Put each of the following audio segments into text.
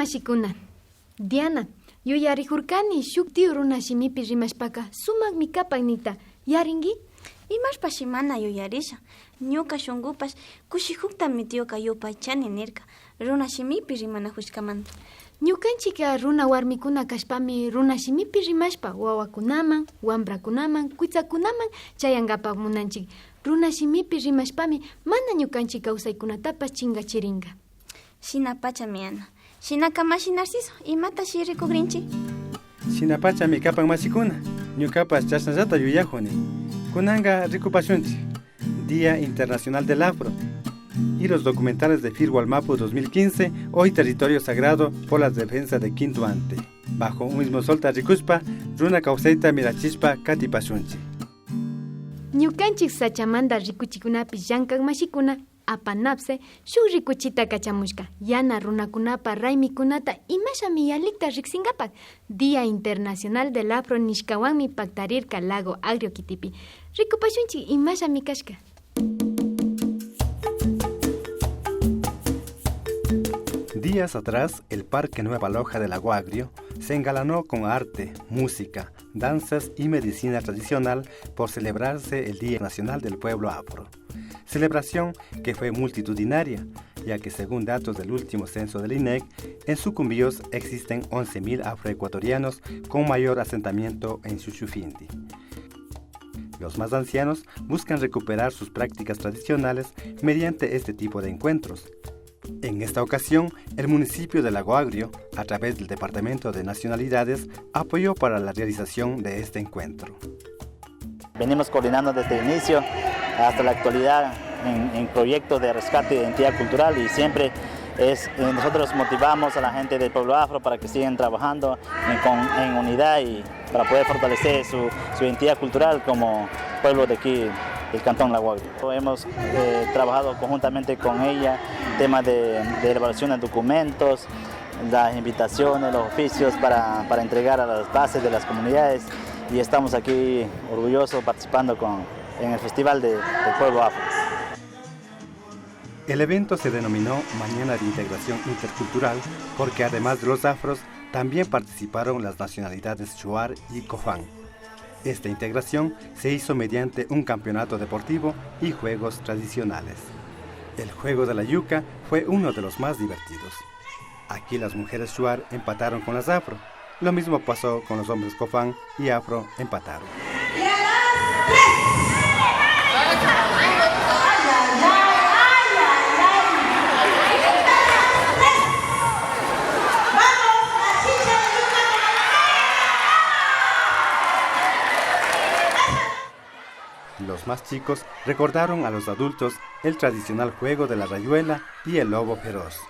mashikuna. Diana, yuyarijurkani shuk tiu runa shimipi rimashpaka sumakmi kapan nita. Yarinki? Imashpashi mana yuyarisha. Ñuka shunkupash kushikukta mi tioka yupaychani nirka. Runa shimipi rimanajushkamanta. Ñukanchika runa warmikuna kashpami runa shimipi rimashpa wawakunaman, wambrakunaman, kuitsakunaman chayankapak munanchik. Runa shimipi rimashpami mana ñukanchik kawsaykunatapas chingachirinka. Shinapachami ana. Shinakamashi Narciso, imata shirikukrinchik. Shinapachami kapan mashikuna. Ñukapas chashnallata yuyajuni. Kunanga rikupashunchik. Día Internacional del Afro. Y los documentales de Firgo Almapu 2015, hoy territorio sagrado por la defensa de Quinto Ante. Bajo un mismo sol tarrikuspa, runa kawsayta mirachispa katipashunchik. Ñukanchik sachamanda rikuchikunapi llankan mashikuna apanapse shuk rikuchita kachamushka. Yana runakunapa raymikunata imashami yalikta riksinkapak. Día Internacional del Afro nishkawanmi paktarirka lago Agrio Kitipi. Rikupashunchik imashami kashka. Días atrás, el Parque Nueva Loja del Lago Agrio se engalanó con arte, música, danzas y medicina tradicional por celebrarse el Día Nacional del Pueblo Afro. Celebración que fue multitudinaria, ya que según datos del último censo del INEC, en Sucumbíos existen 11.000 afroecuatorianos con mayor asentamiento en Xuxufindi. Los más ancianos buscan recuperar sus prácticas tradicionales mediante este tipo de encuentros. En esta ocasión, el municipio de Lago Agrio, a través del Departamento de Nacionalidades, apoyó para la realización de este encuentro. Venimos coordinando desde el inicio hasta la actualidad en proyectos de rescate de identidad cultural y siempre nosotros motivamos a la gente del pueblo afro para que sigan trabajando en unidad y para poder fortalecer su identidad cultural como pueblo de aquí del Cantón Lago Agrio. Hemos trabajado conjuntamente con ella temas de elaboración de documentos, las invitaciones, los oficios para entregar a las bases de las comunidades y estamos aquí orgullosos participando en el Festival del Pueblo Afro. El evento se denominó Mañana de Integración Intercultural porque además de los afros, también participaron las nacionalidades Shuar y Cofán. Esta integración se hizo mediante un campeonato deportivo y juegos tradicionales. El juego de la yuca fue uno de los más divertidos. Aquí las mujeres Shuar empataron con las afro. Lo mismo pasó con los hombres Cofán y afro empataron. Los más chicos recordaron a los adultos el tradicional juego de la rayuela y el lobo feroz.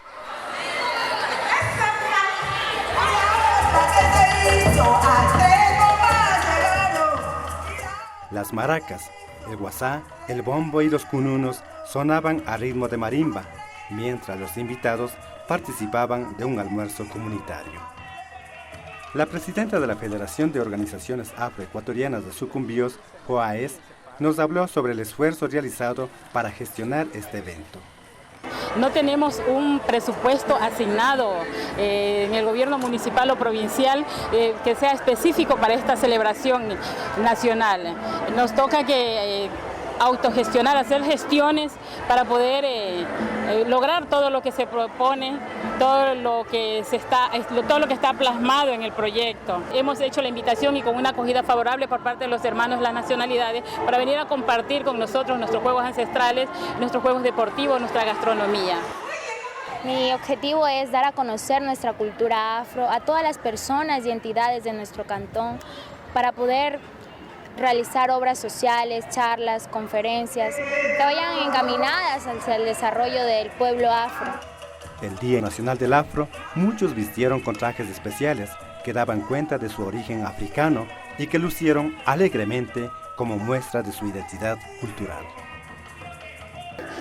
Las maracas, el guasá, el bombo y los cununos sonaban a ritmo de marimba, mientras los invitados participaban de un almuerzo comunitario. La presidenta de la Federación de Organizaciones Afroecuatorianas de Sucumbíos, FOAES, nos habló sobre el esfuerzo realizado para gestionar este evento. No tenemos un presupuesto asignado en el gobierno municipal o provincial que sea específico para esta celebración nacional. Nos toca autogestionar, hacer gestiones para poder lograr todo lo que se propone, todo lo que está plasmado en el proyecto. Hemos hecho la invitación y con una acogida favorable por parte de los hermanos de las nacionalidades para venir a compartir con nosotros nuestros juegos ancestrales, nuestros juegos deportivos, nuestra gastronomía. Mi objetivo es dar a conocer nuestra cultura afro a todas las personas y entidades de nuestro cantón para poder realizar obras sociales, charlas, conferencias que vayan encaminadas hacia el desarrollo del pueblo afro. El Día Nacional del Afro, muchos vistieron con trajes especiales que daban cuenta de su origen africano y que lucieron alegremente como muestra de su identidad cultural.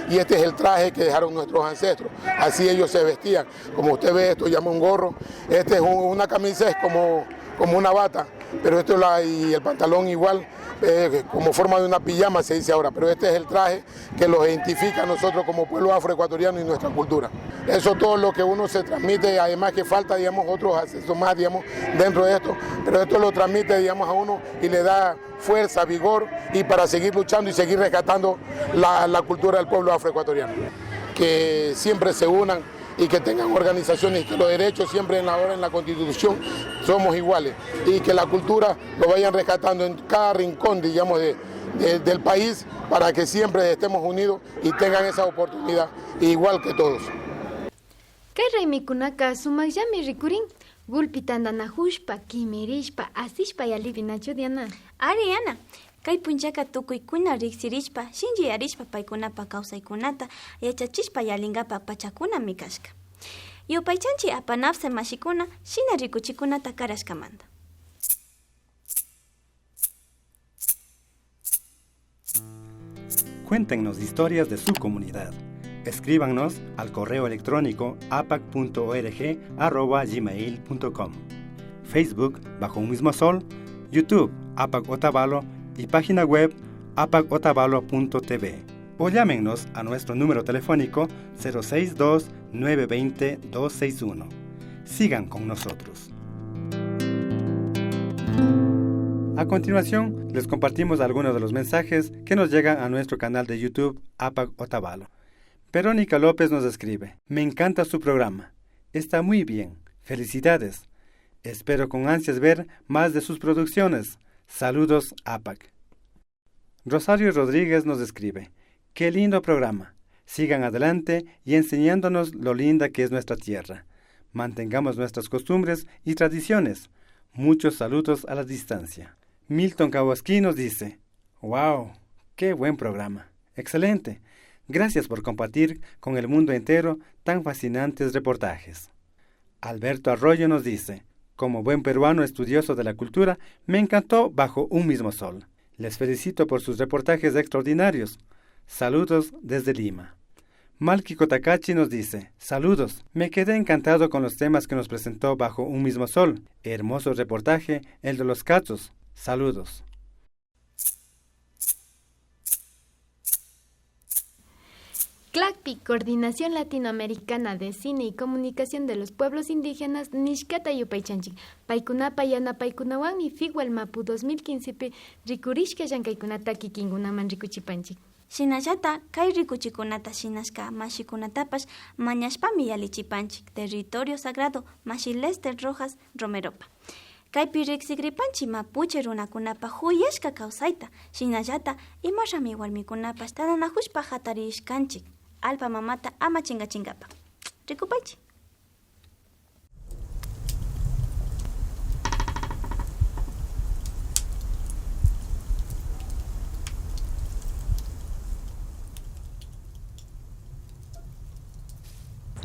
Y este es el traje que dejaron nuestros ancestros, así ellos se vestían. Como usted ve, esto llama un gorro, una camisa es como una bata, pero y el pantalón igual, como forma de una pijama se dice ahora, pero este es el traje que los identifica a nosotros como pueblo afroecuatoriano y nuestra cultura. Eso todo lo que uno se transmite, además que falta, digamos, otros accesos más, digamos, dentro de esto, pero esto lo transmite, digamos, a uno y le da fuerza, vigor y para seguir luchando y seguir rescatando la cultura del pueblo afroecuatoriano. Que siempre se unan y que tengan organizaciones, que los derechos siempre en la Constitución somos iguales y que la cultura lo vayan rescatando en cada rincón, digamos, del país para que siempre estemos unidos y tengan esa oportunidad igual que todos. Kay raymikunaka sumakllami rikurin, gulpitandana hushpa, kimirishpa, asishpa yalivinachu Diana. Ari Ana, kay punchaka tukuykuna riksirishpa, shinchiyarishpa paykunapa kawsaykunata yachachishpa yalingapa pachakuna mikashka. Yupaychanchi apanapse mashikuna shina rikuchikunata karashkamanta. Cuéntenos historias de su comunidad. Escríbanos al correo electrónico apac.org@gmail.com, Facebook Bajo un Mismo Sol, YouTube APAC Otavalo y página web apacotavalo.tv. O llámenos a nuestro número telefónico 062-920-261. Sigan con nosotros. A continuación, les compartimos algunos de los mensajes que nos llegan a nuestro canal de YouTube APAC Otavalo. Verónica López nos escribe: me encanta su programa, está muy bien, felicidades. Espero con ansias ver más de sus producciones. Saludos, APAC. Rosario Rodríguez nos escribe: qué lindo programa, sigan adelante y enseñándonos lo linda que es nuestra tierra. Mantengamos nuestras costumbres y tradiciones. Muchos saludos a la distancia. Milton Kawasaki nos dice: wow, qué buen programa, excelente. Gracias por compartir con el mundo entero tan fascinantes reportajes. Alberto Arroyo nos dice: como buen peruano estudioso de la cultura, me encantó Bajo un Mismo Sol. Les felicito por sus reportajes extraordinarios. Saludos desde Lima. Malki Kotakachi nos dice: saludos, me quedé encantado con los temas que nos presentó Bajo un Mismo Sol. Hermoso reportaje, el de los cachos. Saludos. CLACPI, Coordinación Latinoamericana de Cine y Comunicación de los Pueblos Indígenas, Nishkata Yupaychanchik, Paikunapa Yanapaykunawanmi Figual Mapu 2015 Rikurishka Llankaykunata Kikinkunaman Rikuchipanchik. Shinallata, kay rikuchikunata shinashka mashikunatapash mañashpami yalichipanchik, Territorio Sagrado Mashi Lester Rojas Romeropa. Kaypi riqsikripanchik mapuche runakunapa huyashka kawsayta, shinallata imashami warmikunapash tananahushpa hatarishkanchik, alpa mamata ama chingachingapa. Rikupaychik.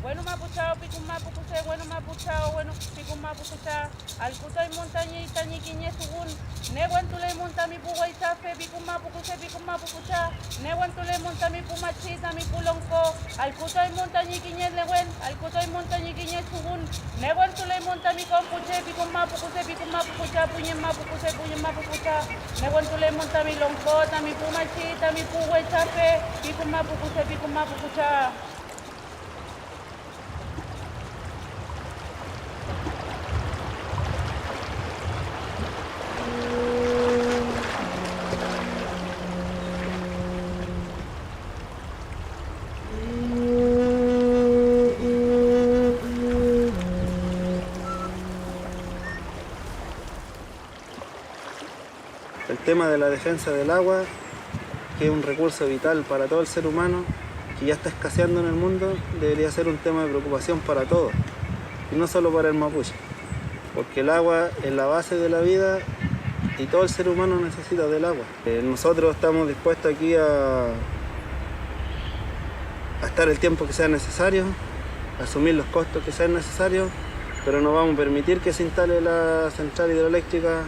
Bueno mapuchao, picum mapucuse, bueno mapuchao, bueno picum mapucucha, alcuta y montañita ñiquiñe sugun, neguantule monta mi puga y chafe, picum mapucuse, picum mapucucha, neguantule monta mi pumachita, mi pulonco, alcuta y monta ñiquiñe leguen, alcuta y monta ñiquiñe sugun, neguantule monta mi compuche, picum mapucucha, puñen mapucucha, neguantule monta mi loncota, mi pumachita, mi puga y chafe, picum mapucucha. El tema de la defensa del agua, que es un recurso vital para todo el ser humano, que ya está escaseando en el mundo, debería ser un tema de preocupación para todos, y no solo para el mapuche, porque el agua es la base de la vida y todo el ser humano necesita del agua. Nosotros estamos dispuestos aquí a estar el tiempo que sea necesario, a asumir los costos que sean necesarios, pero no vamos a permitir que se instale la central hidroeléctrica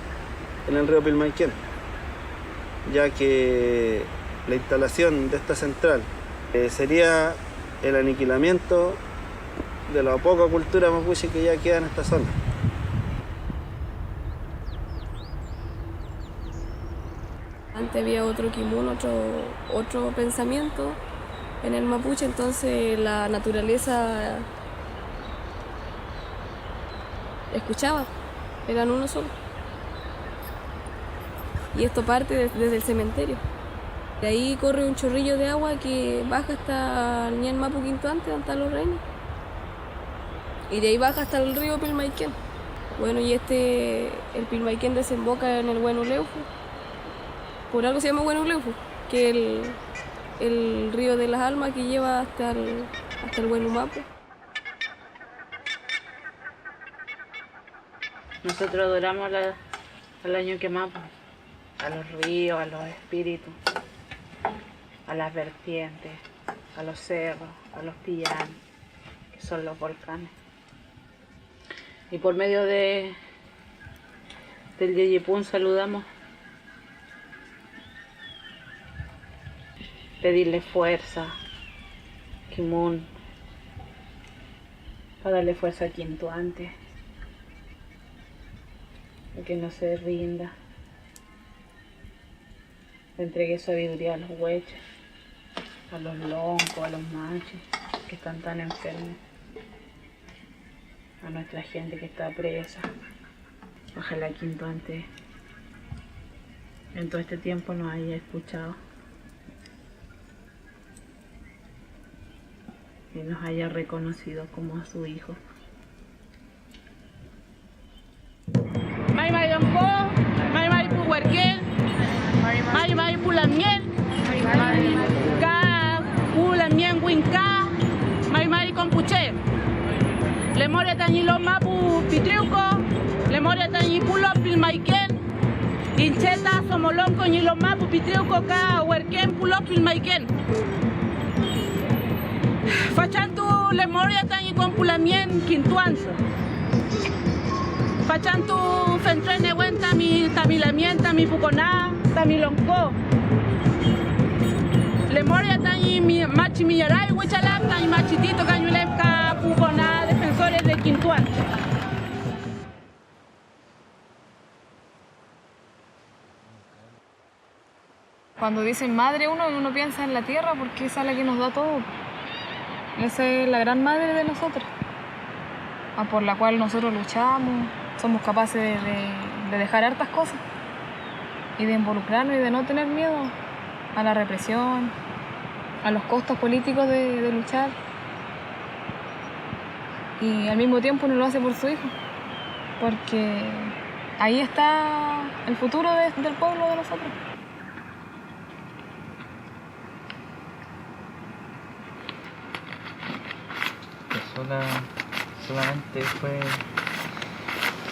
en el río Pilmaiquén, ya que la instalación de esta central sería el aniquilamiento de la poca cultura mapuche que ya queda en esta zona. Antes había otro kimun, otro pensamiento, en el mapuche, entonces la naturaleza escuchaba, eran uno solo. Y esto parte desde el cementerio. De ahí corre un chorrillo de agua que baja hasta el Ñan Mapu Quintuante, donde están los reinos. Y de ahí baja hasta el río Pilmaiquén. Bueno, y el Pilmaiquén desemboca en el Huenuleufu. Por algo se llama Huenuleufu, que es el río de las almas que lleva hasta el Huenumapu. Nosotros adoramos al Ñuquemapu, a los ríos, a los espíritus, a las vertientes, a los cerros, a los pillanes, que son los volcanes. Y por medio del Yeyipún saludamos, pedirle fuerza, Kimun, para darle fuerza a Quintuante, que no se rinda, le entregue sabiduría a los hueches, a los loncos, a los machos que están tan enfermos, a nuestra gente que está presa. Ojalá Quintuante en todo este tiempo nos haya escuchado y nos haya reconocido como a su hijo. Mai mai donko, mai mai pu huerquén, mai mai pu lamien, ka pu lamien winka, mai mai compuche. Le moria tañi lo mapu pitriuco, le moria tañi pulo pilmaiquén, incheta somolonco ni lo mapu pitriuco ka huerquén pulo pilmaiquén. Fachantu le moria tañi con pulamien quintuanzo. Fachantu fentrene wen tamilamien tami puconá, tamilonco. Le moria tañi machi millaray huichalap tañi machitito cañulepca puconá, defensores de Quintuán. Cuando dicen madre uno piensa en la tierra porque esa es la que nos da todo. Esa es la gran madre de nosotros, por la cual nosotros luchamos, somos capaces de dejar hartas cosas y de involucrarnos y de no tener miedo a la represión, a los costos políticos de luchar. Y al mismo tiempo uno lo hace por su hijo, porque ahí está el futuro del pueblo de nosotros. Solamente fue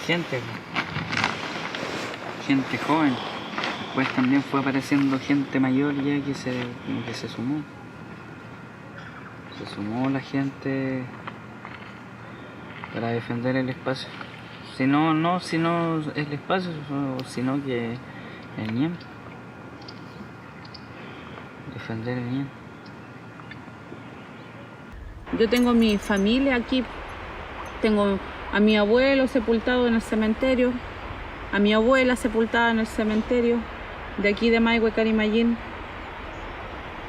gente joven, después también fue apareciendo gente mayor ya que se sumó la gente para defender el espacio, si no el espacio, sino que el ñem, defender el ñem. Yo tengo mi familia aquí, tengo a mi abuelo sepultado en el cementerio, a mi abuela sepultada en el cementerio de aquí de Maigüe Carimayín.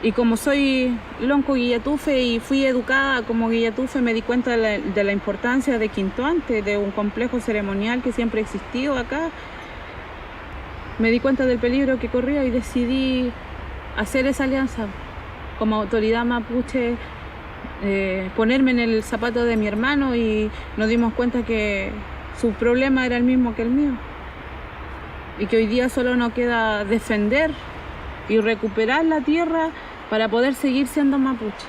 Y como soy lonco guillatufe y fui educada como guillatufe, me di cuenta de la importancia de Quintuante, de un complejo ceremonial que siempre ha existido acá. Me di cuenta del peligro que corría y decidí hacer esa alianza como autoridad mapuche. Ponerme en el zapato de mi hermano, y nos dimos cuenta que su problema era el mismo que el mío y que hoy día solo nos queda defender y recuperar la tierra para poder seguir siendo mapuche.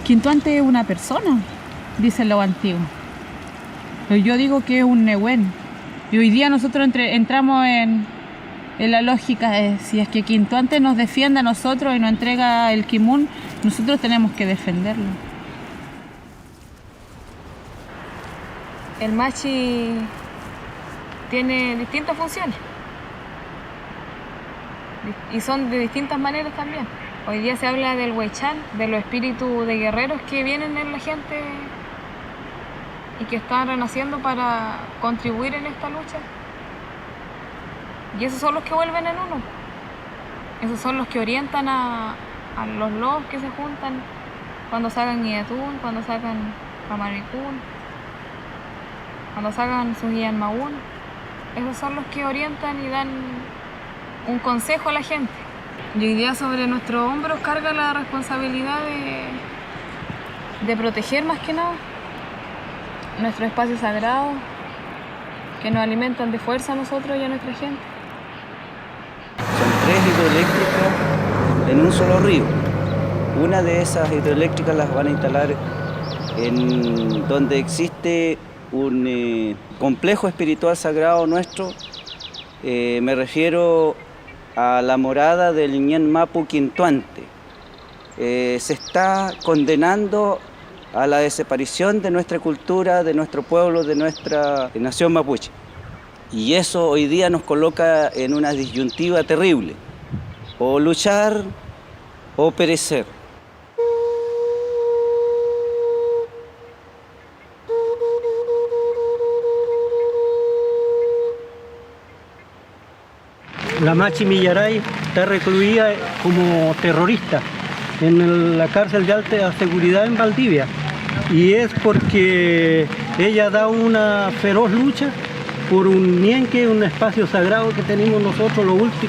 Quintuante es una persona, dicen los antiguos. Pero yo digo que es un nehuen. Y hoy día nosotros entramos en la lógica de si es que Quintuante nos defiende a nosotros y nos entrega el Kimun, Nosotros tenemos que defenderlo. El machi tiene distintas funciones y son de distintas maneras también. Hoy día se habla del huaychán, de los espíritus de guerreros que vienen en la gente y que están renaciendo para contribuir en esta lucha. Y esos son los que vuelven en uno. Esos son los que orientan a los lobos que se juntan cuando sacan Guillatún, cuando sacan Pamaricún, cuando sacan su Guillanmaún. Esos son los que orientan y dan un consejo a la gente. Y hoy día sobre nuestros hombros carga la responsabilidad de proteger más que nada nuestros espacios sagrados que nos alimentan de fuerza a nosotros y a nuestra gente. Son 3 hidroeléctricas en un solo río. Una de esas hidroeléctricas las van a instalar en donde existe un complejo espiritual sagrado nuestro. Me refiero a la morada del Ñan Mapu Quintuante. Se está condenando a la desaparición de nuestra cultura, de nuestro pueblo, de nuestra nación mapuche. Y eso hoy día nos coloca en una disyuntiva terrible: o luchar o perecer. La Machi Millaray está recluida como terrorista en la cárcel de alta seguridad en Valdivia, y es porque ella da una feroz lucha por un ñenque, un espacio sagrado que tenemos nosotros,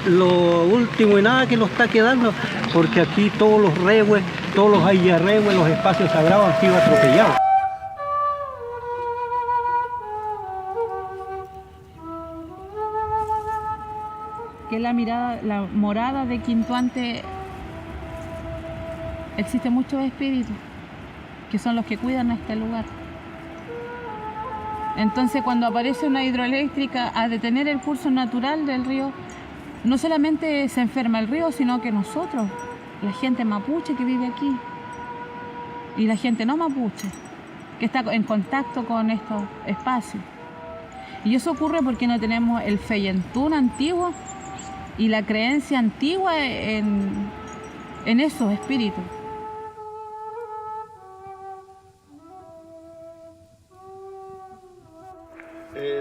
lo último y nada que nos está quedando, porque aquí todos los rehues, todos los ayarrehues, los espacios sagrados han sido atropellados. Que la morada de Quintuante, existen muchos espíritus que son los que cuidan a este lugar. Entonces, cuando aparece una hidroeléctrica a detener el curso natural del río, no solamente se enferma el río, sino que nosotros, la gente mapuche que vive aquí y la gente no mapuche, que está en contacto con estos espacios. Y eso ocurre porque no tenemos el feyentún antiguo y la creencia antigua en esos espíritus.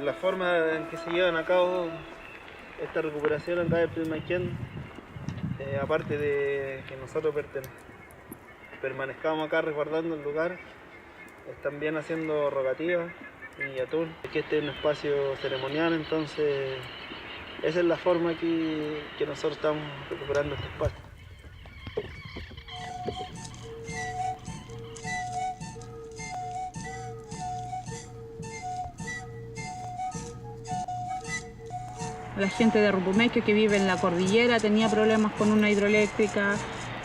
La forma en que se llevan a cabo esta recuperación acá del Pilmaiquén, aparte de que nosotros permanezcamos acá resguardando el lugar, están haciendo rogativas en Guillatún, que este es un espacio ceremonial, entonces esa es la forma que nosotros estamos recuperando este espacio. La gente de Rupumeque que vive en la cordillera tenía problemas con una hidroeléctrica,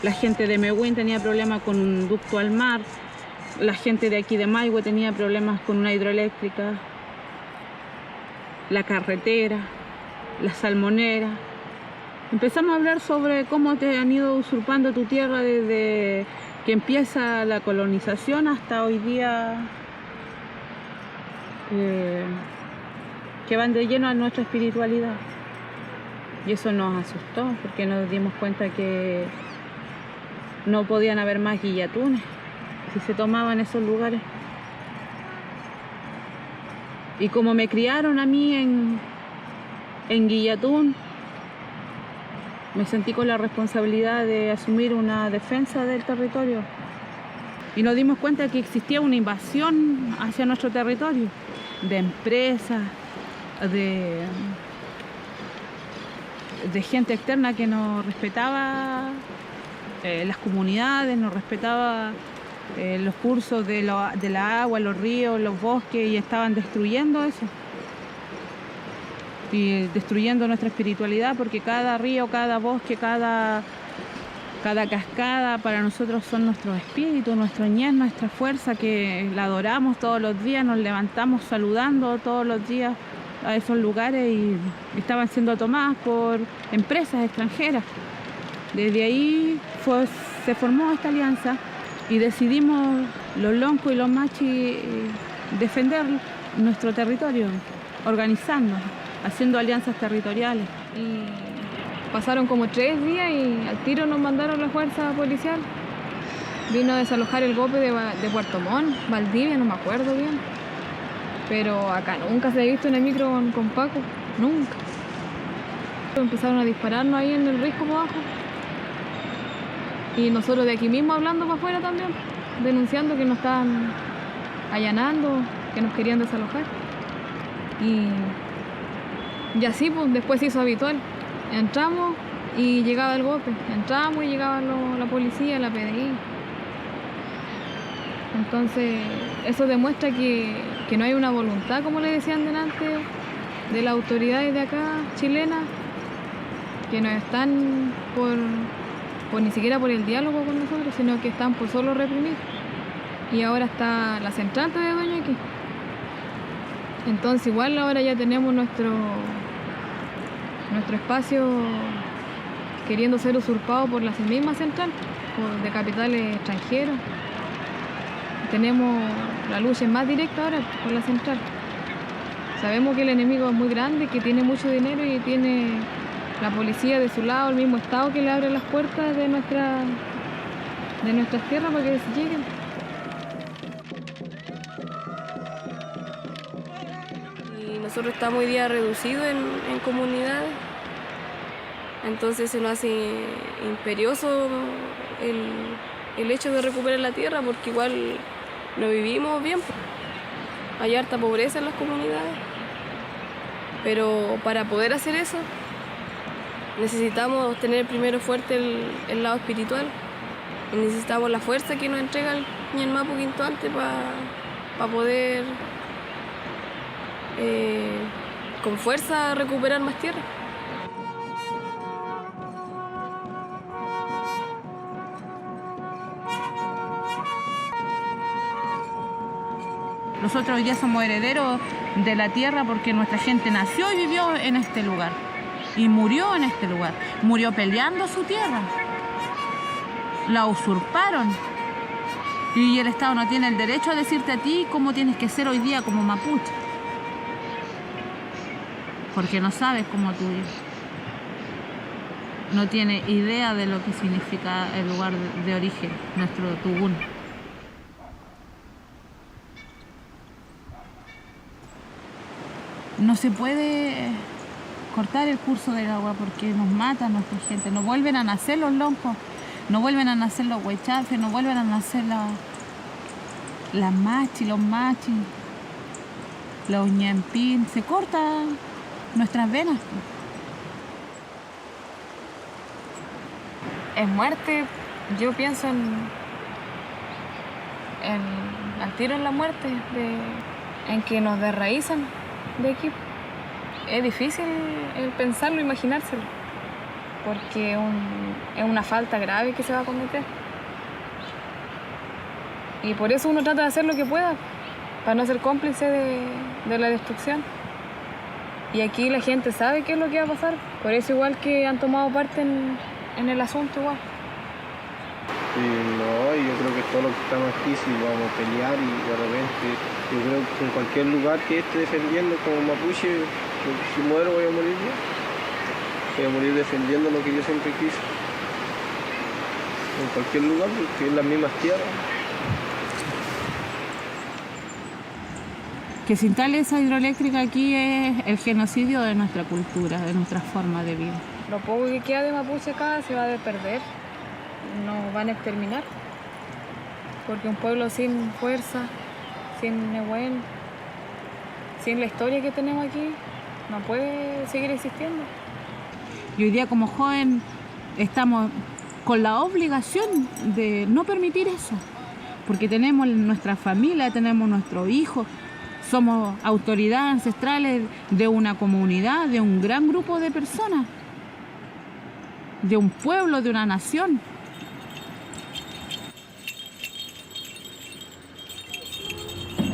la gente de Mehuen tenía problemas con un ducto al mar, la gente de aquí de Maihue tenía problemas con una hidroeléctrica, la carretera, la salmonera. Empezamos a hablar sobre cómo te han ido usurpando tu tierra desde que empieza la colonización hasta hoy día, que van de lleno a nuestra espiritualidad. Y eso nos asustó porque nos dimos cuenta que no podían haber más guillatunes si se tomaban esos lugares. Y como me criaron a mí en Guillatún, me sentí con la responsabilidad de asumir una defensa del territorio. Y nos dimos cuenta que existía una invasión hacia nuestro territorio, de empresas, de gente externa que no respetaba las comunidades, no respetaba los cursos de la agua, los ríos, los bosques, y estaban destruyendo eso. Y destruyendo nuestra espiritualidad, porque cada río, cada bosque, cada cascada para nosotros son nuestros espíritus, nuestro ñen, nuestra fuerza, que la adoramos todos los días, nos levantamos saludando todos los días a esos lugares, y estaban siendo tomadas por empresas extranjeras. Desde ahí se formó esta alianza y decidimos los loncos y los machis defender nuestro territorio, organizándonos, haciendo alianzas territoriales. Y pasaron como 3 días y al tiro nos mandaron la fuerza policial. Vino a desalojar el golpe de Puerto Montt, Valdivia, no me acuerdo bien. Pero acá nunca se ha visto una micro con Paco, nunca. Empezaron a dispararnos ahí en el risco por abajo. Y nosotros de aquí mismo hablando para afuera también, denunciando que nos estaban allanando, que nos querían desalojar. Y así pues, después se hizo habitual. Entramos y llegaba el golpe. Entramos y llegaba la policía, la PDI. Entonces, eso demuestra que no hay una voluntad, como le decían delante, de las autoridades de acá, chilenas, que no están ni siquiera por el diálogo con nosotros, sino que están por solo reprimir. Y ahora está la central de Doña aquí. Entonces igual ahora ya tenemos nuestro espacio queriendo ser usurpado por la misma central, de capitales extranjeros. Tenemos la lucha más directa ahora por la central. Sabemos que el enemigo es muy grande, que tiene mucho dinero y tiene la policía de su lado, el mismo Estado que le abre las puertas de nuestras tierras para que lleguen. Y nosotros estamos hoy día reducidos en comunidades, entonces se nos hace imperioso el hecho de recuperar la tierra, porque igual no vivimos bien. Hay harta pobreza en las comunidades, pero para poder hacer eso necesitamos tener primero fuerte el lado espiritual y necesitamos la fuerza que nos entrega el Ñan Mapu Quintoante para poder con fuerza recuperar más tierra. Nosotros hoy día somos herederos de la tierra porque nuestra gente nació y vivió en este lugar. Y murió en este lugar. Murió peleando su tierra. La usurparon. Y el Estado no tiene el derecho a decirte a ti cómo tienes que ser hoy día como mapuche. Porque no sabes cómo tú vives. No tiene idea de lo que significa el lugar de origen, nuestro Tubún. No se puede cortar el curso del agua porque nos mata a nuestra gente. No vuelven a nacer los loncos, no vuelven a nacer los huaychafes, no vuelven a nacer las machis, los machis, los ñampín. Se cortan nuestras venas. En muerte, yo pienso al tiro en la muerte, en que nos desraízan de aquí. Es difícil el pensarlo, imaginárselo, porque es una falta grave que se va a cometer. Y por eso uno trata de hacer lo que pueda, para no ser cómplice de la destrucción. Y aquí la gente sabe qué es lo que va a pasar, por eso igual que han tomado parte en el asunto igual. No, yo creo que todos los que estamos aquí, si vamos a pelear y de repente, yo creo que en cualquier lugar que esté defendiendo como mapuche, si muero voy a morir yo. Voy a morir defendiendo lo que yo siempre quise. En cualquier lugar, porque es las mismas tierras. Que se instale esa hidroeléctrica aquí es el genocidio de nuestra cultura, de nuestra forma de vida. Lo poco que queda de mapuche acá se va a perder. Nos van a exterminar, porque un pueblo sin fuerza, sin Nehuen, sin la historia que tenemos aquí, no puede seguir existiendo. Y hoy día como joven estamos con la obligación de no permitir eso, porque tenemos nuestra familia, tenemos nuestros hijos, somos autoridades ancestrales de una comunidad, de un gran grupo de personas, de un pueblo, de una nación.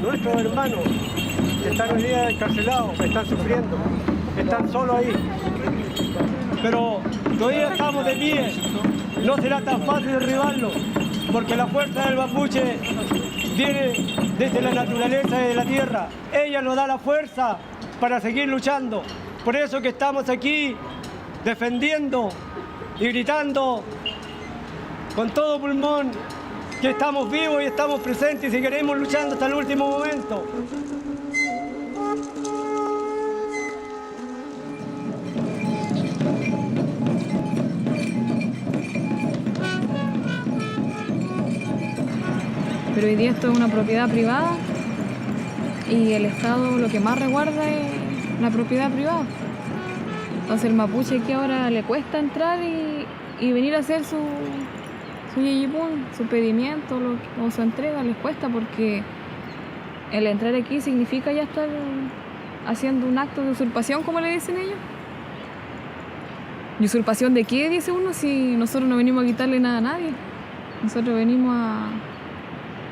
Nuestros hermanos que están hoy día encarcelados, están sufriendo, están solos ahí. Pero todavía estamos de pie. No será tan fácil derribarlo, porque la fuerza del mapuche viene desde la naturaleza y de la tierra. Ella nos da la fuerza para seguir luchando. Por eso que estamos aquí defendiendo y gritando con todo pulmón que estamos vivos y estamos presentes y seguiremos luchando hasta el último momento. Pero hoy día esto es una propiedad privada y el Estado lo que más resguarda es la propiedad privada. Entonces el mapuche aquí ahora le cuesta entrar y venir a hacer su yeyipún, su pedimiento o su entrega, les cuesta porque el entrar aquí significa ya estar haciendo un acto de usurpación, como le dicen ellos. ¿Y usurpación de qué, dice uno, si nosotros no venimos a quitarle nada a nadie? Nosotros venimos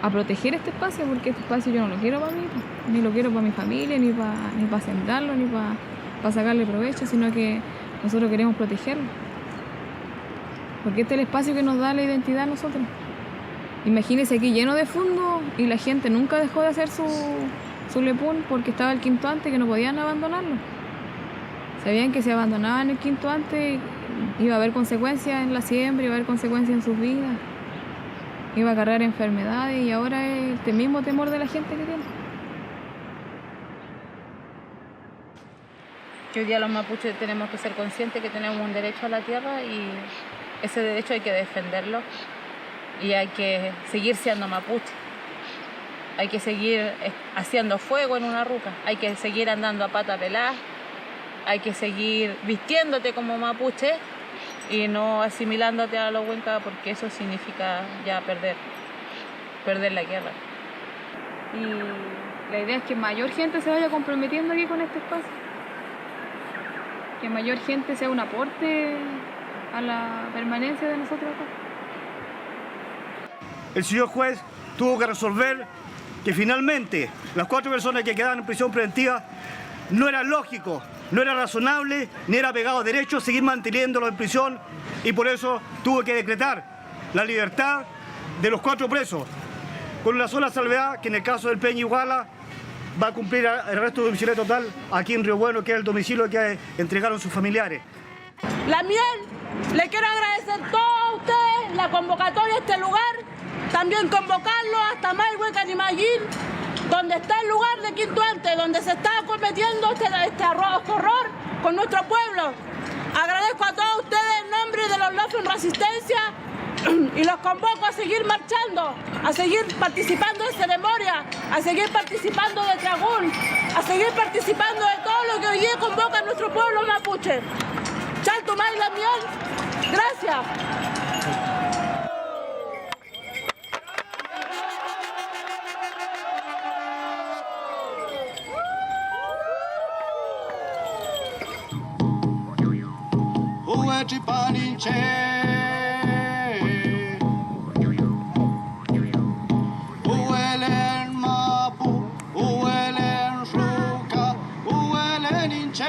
a proteger este espacio, porque este espacio yo no lo quiero para mí, ni lo quiero para mi familia, ni para sembrarlo, ni para sacarle provecho, sino que nosotros queremos protegerlo. Porque este es el espacio que nos da la identidad a nosotros. Imagínense aquí lleno de fundos y la gente nunca dejó de hacer su lepún porque estaba el quinto ante, que no podían abandonarlo. Sabían que si abandonaban el quinto ante iba a haber consecuencias en la siembra, iba a haber consecuencias en sus vidas, iba a cargar enfermedades, y ahora es el mismo temor de la gente que tiene. Que hoy día los mapuches tenemos que ser conscientes que tenemos un derecho a la tierra y ese derecho hay que defenderlo y hay que seguir siendo mapuche. Hay que seguir haciendo fuego en una ruca, hay que seguir andando a pata pelada, hay que seguir vistiéndote como mapuche y no asimilándote a los huencas, porque eso significa ya perder la guerra. Y la idea es que mayor gente se vaya comprometiendo aquí con este espacio, que mayor gente sea un aporte a la permanencia de nosotros acá. El señor juez tuvo que resolver que finalmente las 4 personas que quedaban en prisión preventiva no era lógico, no era razonable, ni era pegado a derecho seguir manteniéndolo en prisión, y por eso tuvo que decretar la libertad de los 4 presos, con una sola salvedad, que en el caso del Peña Iguala va a cumplir el resto de domicilio total aquí en Río Bueno, que es el domicilio que entregaron sus familiares. La Miel, le quiero agradecer a todos ustedes la convocatoria a este lugar, también convocarlo hasta Maigüe, Canimayín, donde está el lugar de Quinto Ante, donde se está cometiendo este horror con nuestro pueblo. Agradezco a todos ustedes en nombre de los Lofos en Resistencia y los convoco a seguir marchando, a seguir participando de ceremonia, a seguir participando de tragún, a seguir participando de todo lo que hoy día convoca a nuestro pueblo mapuche. Chaltumay la Miel, gracias. Uelen mapu, uelen ruca, uelen inche.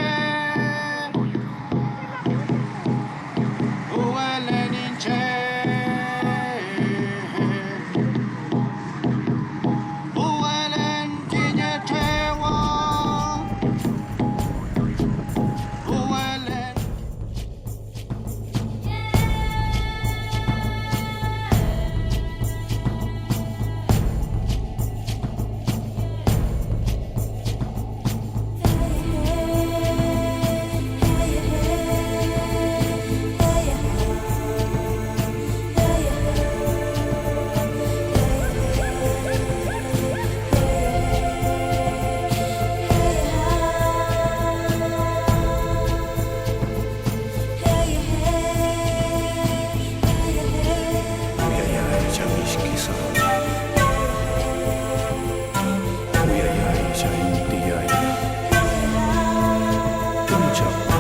Uyayay, Chainti, Yay. Tuncha.